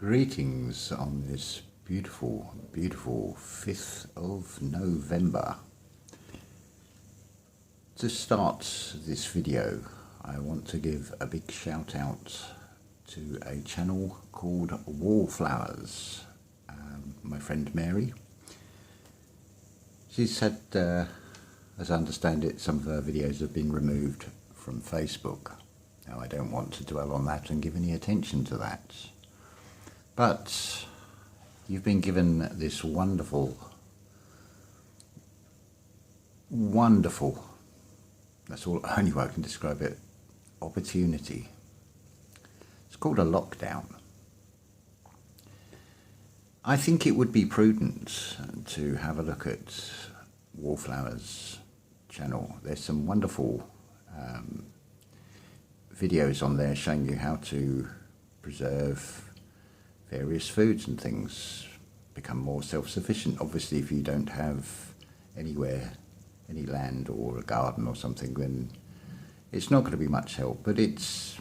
Greetings on this beautiful 5th of November. To start this video, I want to give a big shout out to a channel called Wallflowers. My friend Mary. She said, as I understand it, some of her videos have been removed from Facebook. Now I don't want to dwell on that and give any attention to that. But you've been given this wonderful, that's all only way I can describe it, opportunity. It's called a lockdown. I think it would be prudent to have a look at Wallflowers' channel. There's some wonderful videos on there showing you how to preserve various foods and things, become more self-sufficient. Obviously, if you don't have anywhere, any land or a garden or something, then it's not going to be much help. But it's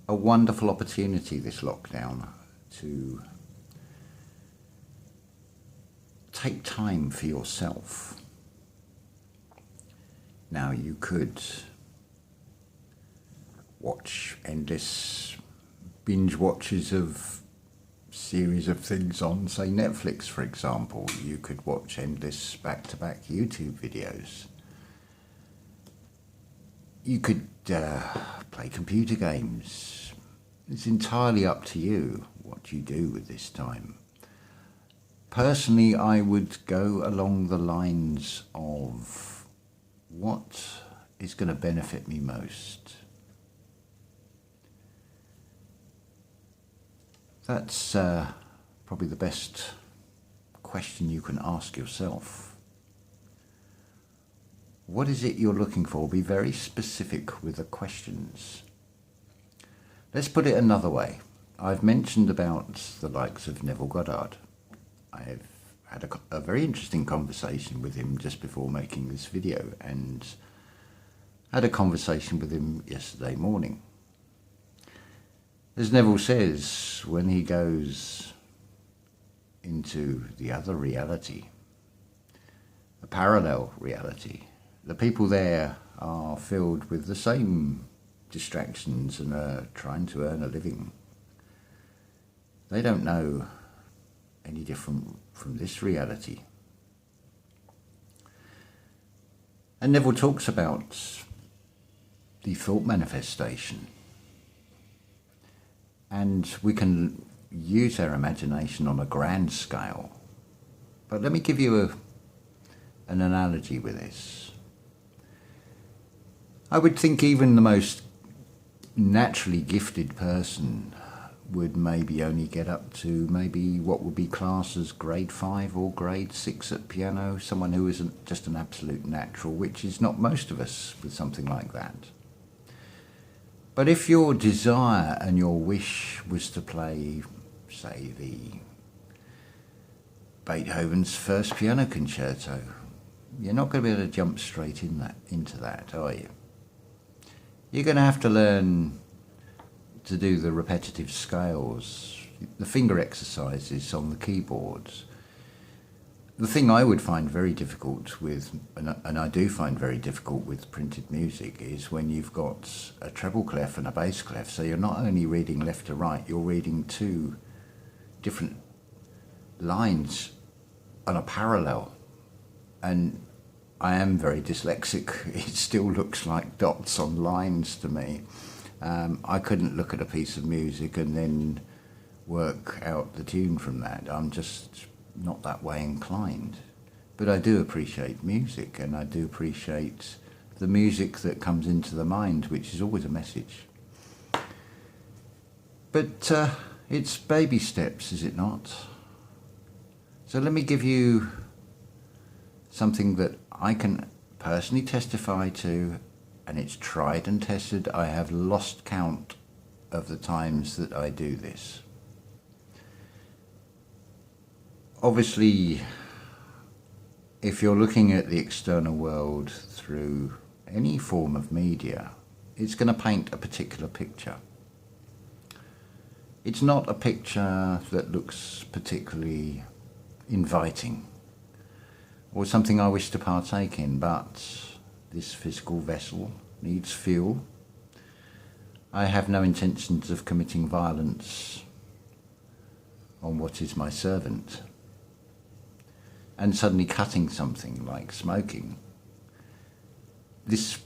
a wonderful opportunity, this lockdown, to take time for yourself. Now, you could watch endless binge watches of series of things on, say, Netflix, for example. You could watch endless back-to-back YouTube videos. You could play computer games. It's entirely up to you what you do with this time. Personally, I would go along the lines of what is going to benefit me most. That's probably the best question you can ask yourself. What is it you're looking for? Be very specific with the questions. Let's put it another way. I've mentioned about the likes of Neville Goddard. I've had a very interesting conversation with him just before making this video, and had a conversation with him yesterday morning. As Neville says, when he goes into the other reality, a parallel reality, the people there are filled with the same distractions and are trying to earn a living. They don't know any different from this reality. And Neville talks about the thought manifestation. And we can use our imagination on a grand scale. But let me give you an analogy with this. I would think even the most naturally gifted person would maybe only get up to maybe what would be classed as grade 5 or grade 6 at piano. Someone who isn't just an absolute natural, which is not most of us with something like that. But if your desire and your wish was to play, say, the Beethoven's First Piano Concerto, you're not going to be able to jump straight into that, are you? You're going to have to learn to do the repetitive scales, the finger exercises on the keyboards. The thing I would find very difficult with, and I do find very difficult with printed music, is when you've got a treble clef and a bass clef. So you're not only reading left to right, you're reading two different lines on a parallel. And I am very dyslexic. It still looks like dots on lines to me. I couldn't look at a piece of music and then work out the tune from that. I'm just not that way inclined. But I do appreciate music, and I do appreciate the music that comes into the mind, which is always a message. But it's baby steps, is it not? So let me give you something that I can personally testify to, and it's tried and tested. I have lost count of the times that I do this. Obviously, if you're looking at the external world through any form of media, it's going to paint a particular picture. It's not a picture that looks particularly inviting or something I wish to partake in, but this physical vessel needs fuel. I have no intentions of committing violence on what is my servant, and suddenly cutting something like smoking. This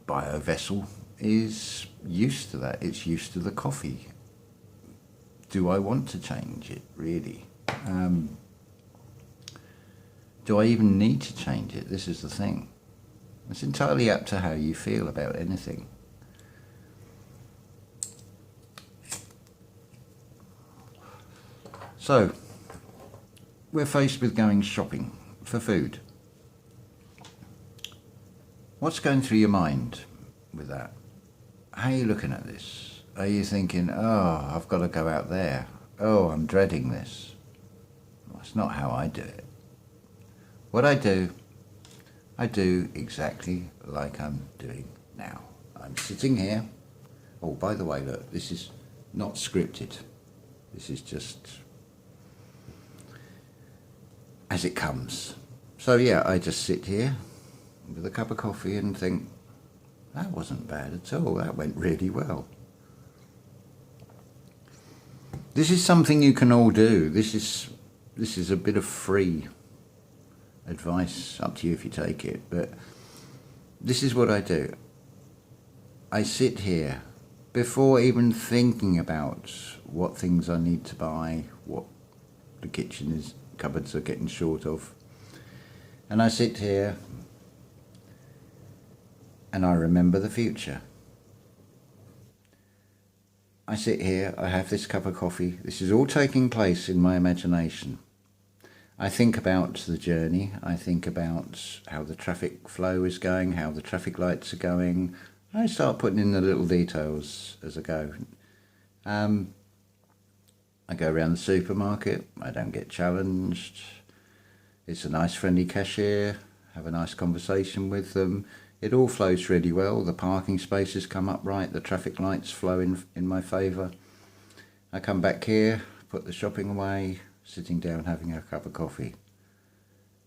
bio vessel is used to that. It's used to the coffee. Do I want to change it, really? Do I even need to change it? This is the thing. It's entirely up to how you feel about anything. So, we're faced with going shopping for food. What's going through your mind with that? How are you looking at this? Are you thinking, oh, I've got to go out there. Oh, I'm dreading this. Well, that's not how I do it. What I do exactly like I'm doing now. I'm sitting here. Oh, by the way, look, this is not scripted. This is just as it comes. So yeah, I just sit here with a cup of coffee and think, that wasn't bad at all. That went really well. This is something you can all do. This is a bit of free advice, up to you if you take it, but this is what I do. I sit here before even thinking about what things I need to buy, what the cupboards are getting short of, and I sit here and I remember the future. I sit here, I have this cup of coffee. This is all taking place in my imagination. I think about the journey. I think about how the traffic flow is going, how the traffic lights are going. I start putting in the little details as I go. I go around the supermarket. I don't get challenged. It's a nice friendly cashier. Have a nice conversation with them. It all flows really well. The parking spaces come up right. The traffic lights flow in my favour. I come back here, put the shopping away, sitting down having a cup of coffee,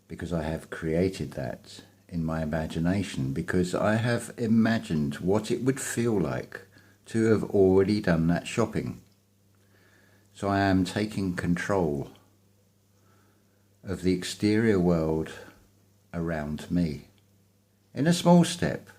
because I have created that in my imagination, because I have imagined what it would feel like to have already done that shopping. So I am taking control of the exterior world around me in a small step.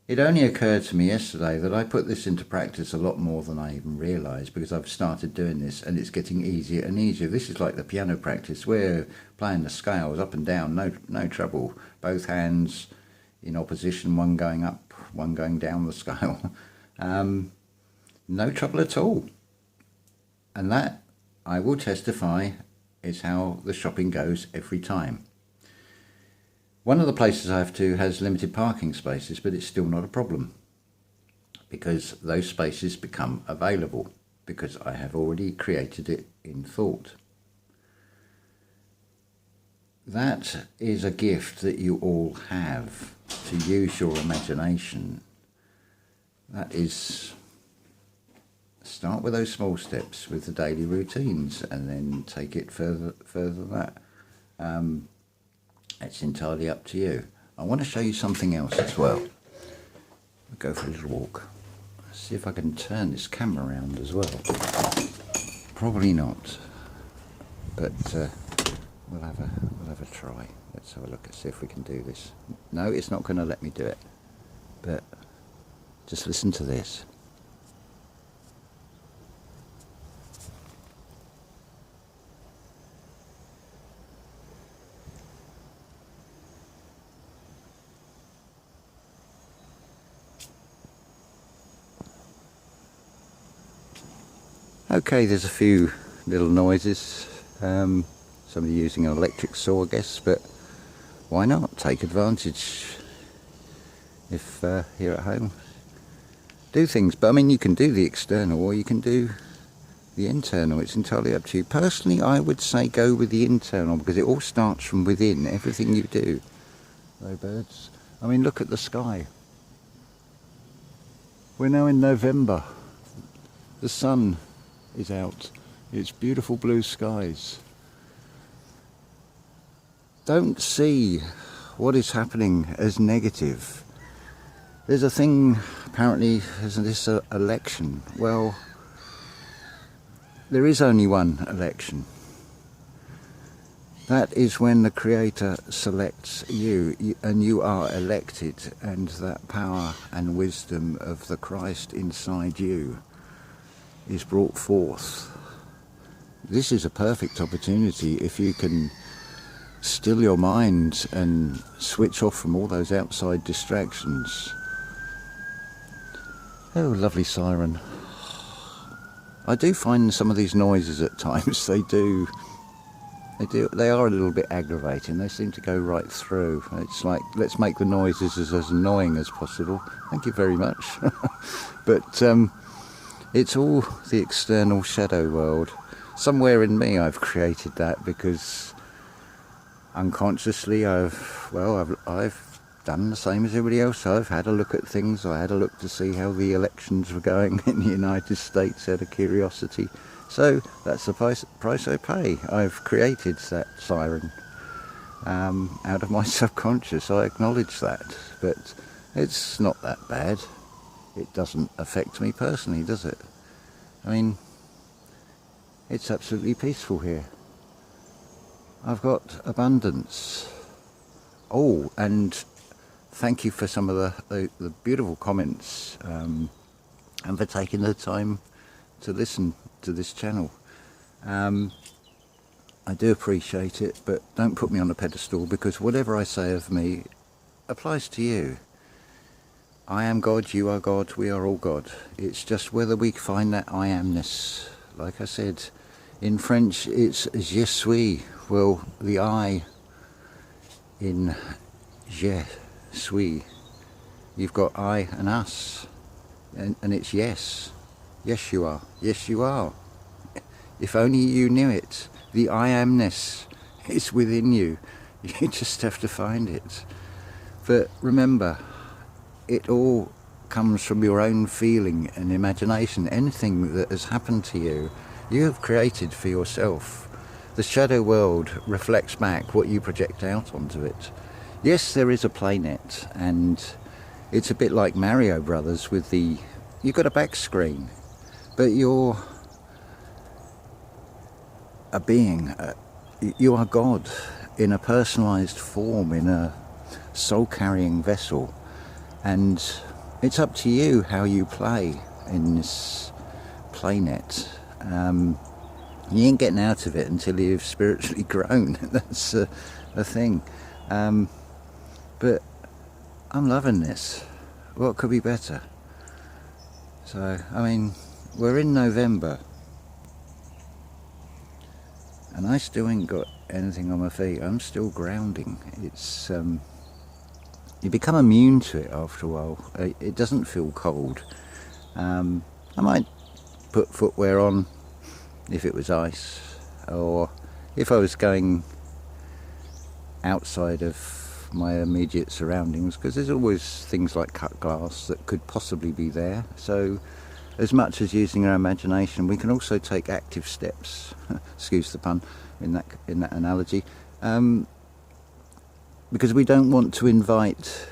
It only occurred to me yesterday that I put this into practice a lot more than I even realised, because I've started doing this and it's getting easier and easier. This is like the piano practice. We're playing the scales up and down, no trouble. Both hands in opposition, one going up, one going down the scale. No trouble at all. And that, I will testify, is how the shopping goes every time. One of the places I have to has limited parking spaces, but it's still not a problem, because those spaces become available, because I have already created it in thought. That is a gift that you all have, to use your imagination. That is, start with those small steps with the daily routines, and then take it further than that. It's entirely up to you. I want to show you something else as well. We'll go for a little walk. See if I can turn this camera around as well. Probably not, but we'll have a try. Let's have a look and see if we can do this. No, it's not going to let me do it. But just listen to this. Okay, there's a few little noises, somebody using an electric saw, I guess, but why not take advantage if you're at home. Do things, but I mean, you can do the external or you can do the internal. It's entirely up to you. Personally, I would say go with the internal, because it all starts from within, everything you do. Hello, birds. I mean, look at the sky. We're now in November. The sun is out. It's beautiful blue skies. Don't see what is happening as negative. There's a thing, apparently, as this election. Well, there is only one election. That is when the Creator selects you, and you are elected, and that power and wisdom of the Christ inside you is brought forth. This is a perfect opportunity if you can still your mind and switch off from all those outside distractions. Oh, lovely siren. I do find some of these noises at times, they are a little bit aggravating. They seem to go right through. It's like, let's make the noises as annoying as possible. Thank you very much. But it's all the external shadow world. Somewhere in me I've created that because unconsciously I've done the same as everybody else. I've had a look at things. I had a look to see how the elections were going in the United States out of curiosity. So that's the price I pay. I've created that siren out of my subconscious. I acknowledge that, but it's not that bad. It doesn't affect me personally, does it? I mean, it's absolutely peaceful here. I've got abundance. Oh, and thank you for some of the beautiful comments and for taking the time to listen to this channel. I do appreciate it, but don't put me on a pedestal, because whatever I say of me applies to you. I am God, you are God, we are all God. It's just whether we find that I amness. Like I said, in French it's je suis. Well, the I in je suis, you've got I and us, and it's yes. Yes you are. Yes you are. If only you knew it. The I amness is within you. You just have to find it. But remember, it all comes from your own feeling and imagination. Anything that has happened to you, you have created for yourself. The shadow world reflects back what you project out onto it. Yes, there is a playnet, and it's a bit like Mario Brothers with you've got a back screen. But you're a being, you are God in a personalised form, in a soul-carrying vessel, and it's up to you how you play in this playnet. You ain't getting out of it until you've spiritually grown. That's a thing. But I'm loving this. What could be better? So, I mean, we're in November, and I still ain't got anything on my feet. I'm still grounding. It's you become immune to it after a while. It doesn't feel cold. I might put footwear on if it was ice, or if I was going outside of my immediate surroundings, because there's always things like cut glass that could possibly be there. So as much as using our imagination, we can also take active steps, excuse the pun in that analogy, because we don't want to invite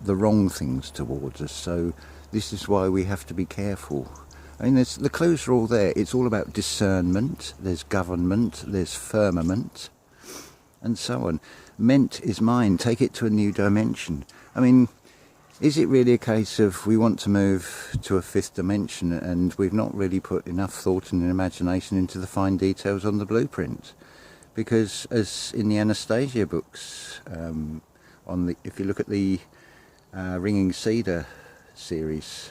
the wrong things towards us. So this is why we have to be careful. I mean, the clues are all there. It's all about discernment. There's government, there's firmament, and so on. Meant is mine. Take it to a new dimension. I mean, is it really a case of we want to move to a fifth dimension and we've not really put enough thought and imagination into the fine details on the blueprint? Because as in the Anastasia books, if you look at the Ringing Cedar series,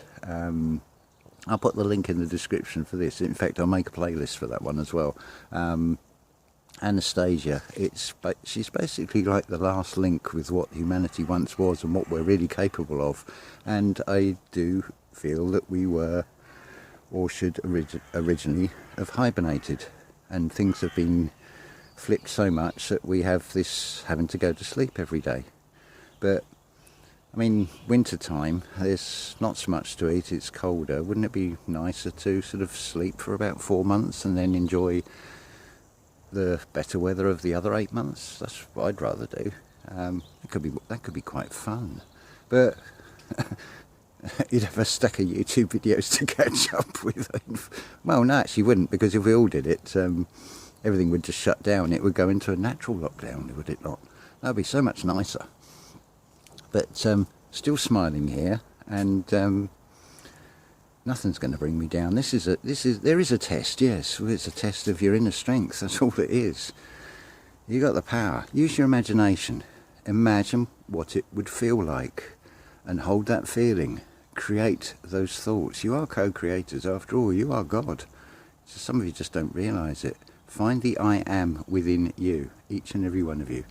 I'll put the link in the description for this. In fact, I'll make a playlist for that one as well. Anastasia, she's basically like the last link with what humanity once was and what we're really capable of. And I do feel that we were, or should originally have hibernated, and things have been flipped so much that we have this having to go to sleep every day. But I mean, winter time, there's not so much to eat, it's colder. Wouldn't it be nicer to sort of sleep for about 4 months and then enjoy the better weather of the other 8 months? That's what I'd rather do. That could be quite fun. But you'd have a stack of YouTube videos to catch up with. Well, no, actually you wouldn't, because if we all did it, everything would just shut down. It would go into a natural lockdown, would it not? That would be so much nicer. But still smiling here, and nothing's going to bring me down. There is a test, yes. It's a test of your inner strength. That's all it is. You got the power. Use your imagination. Imagine what it would feel like, and hold that feeling. Create those thoughts. You are co-creators. After all, you are God. So some of you just don't realise it. Find the I am within you, each and every one of you.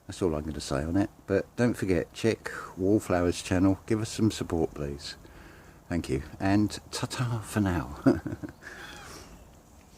That's all I'm going to say on it. But don't forget, check Wallflowers channel. Give us some support, please. Thank you. And ta-ta for now.